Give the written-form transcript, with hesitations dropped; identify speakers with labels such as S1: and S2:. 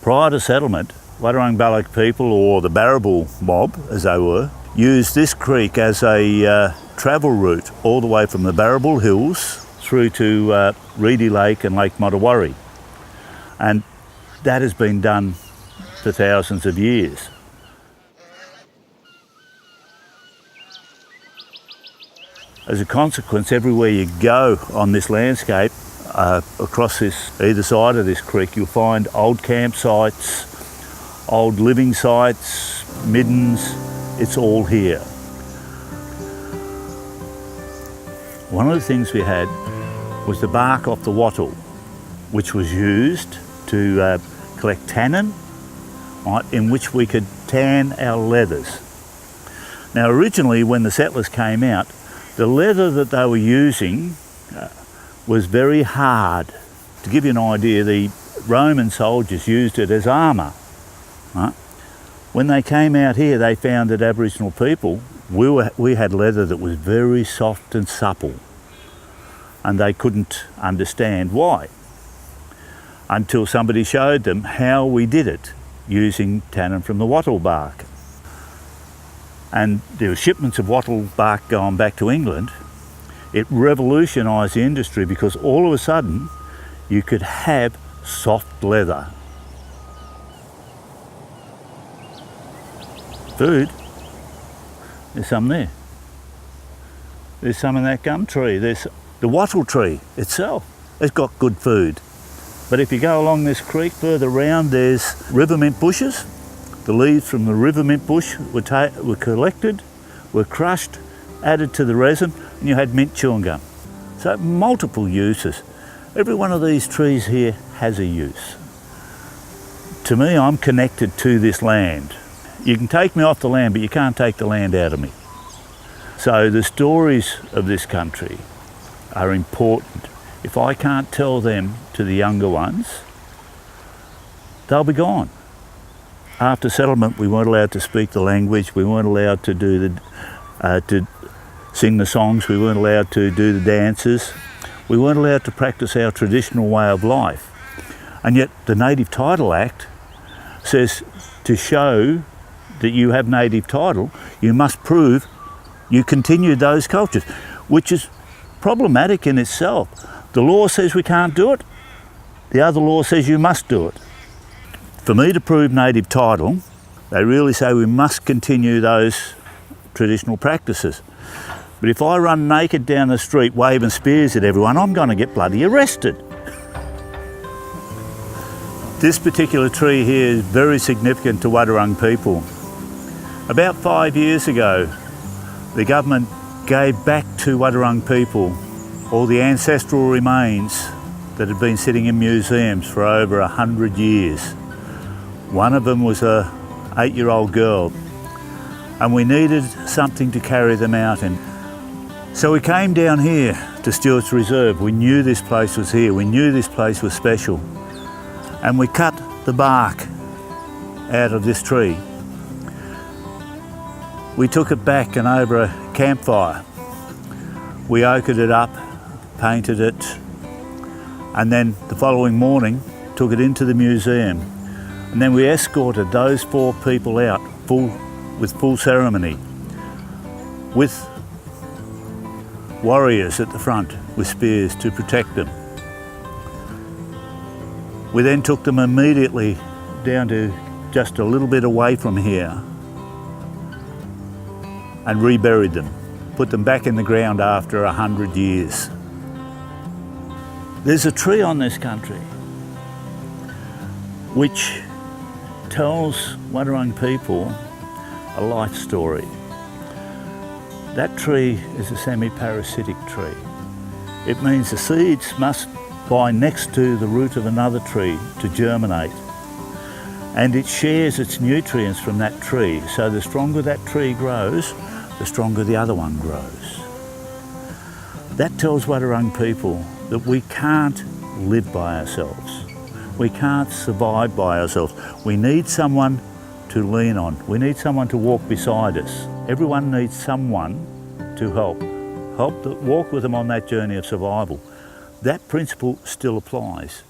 S1: Prior to settlement, Wadawurrung people, or the Barrabool mob as they were, used this creek as a travel route all the way from the Barrabool Hills through to Reedy Lake and Lake Wadawurrung. And that has been done for thousands of years. As a consequence, everywhere you go on this landscape, across either side of this creek, you'll find old campsites, old living sites, middens. It's all here. One of the things we had was the bark off the wattle, which was used to collect tannin, right, in which we could tan our leathers. Now originally, when the settlers came out, the leather that they were using was very hard. To give you an idea, the Roman soldiers used it as armour. Right? When they came out here, they found that Aboriginal people, we had leather that was very soft and supple, and they couldn't understand why, until somebody showed them how we did it using tannin from the wattle bark. And there were shipments of wattle bark going back to England. It revolutionised the industry because all of a sudden you could have soft leather. Food, there's some there. There's some in that gum tree. There's the wattle tree itself. It's got good food. But if you go along this creek further round, there's river mint bushes. The leaves from the river mint bush were collected, were crushed, added to the resin, and you had mint chewing gum. So multiple uses. Every one of these trees here has a use. To me, I'm connected to this land. You can take me off the land, but you can't take the land out of me. So the stories of this country are important. If I can't tell them to the younger ones, they'll be gone. After settlement, we weren't allowed to speak the language, we weren't allowed to to sing the songs, we weren't allowed to do the dances, we weren't allowed to practice our traditional way of life. And yet the Native Title Act says to show that you have native title, you must prove you continue those cultures, which is problematic in itself. The law says we can't do it, the other law says you must do it. For me to prove native title, they really say we must continue those traditional practices. But if I run naked down the street waving spears at everyone, I'm going to get bloody arrested. This particular tree here is very significant to Wadawurrung people. About 5 years ago, the government gave back to Wadawurrung people all the ancestral remains that had been sitting in museums for over 100 years. One of them was an 8-year-old girl, and we needed something to carry them out in. So we came down here to Stewart's Reserve. We knew this place was here, we knew this place was special, and we cut the bark out of this tree. We took it back, and over a campfire we oaked it up, painted it, and then the following morning took it into the museum. And then we escorted those 4 people out with full ceremony, with warriors at the front with spears to protect them. We then took them immediately down to just a little bit away from here and reburied them, put them back in the ground after 100 years. There's a tree on this country which tells Wadawurrung people a life story. That tree is a semi-parasitic tree. It means the seeds must lie next to the root of another tree to germinate. And it shares its nutrients from that tree, so the stronger that tree grows, the stronger the other one grows. That tells Wadawurrung people that we can't live by ourselves. We can't survive by ourselves. We need someone to lean on. We need someone to walk beside us. Everyone needs someone to walk with them on that journey of survival. That principle still applies.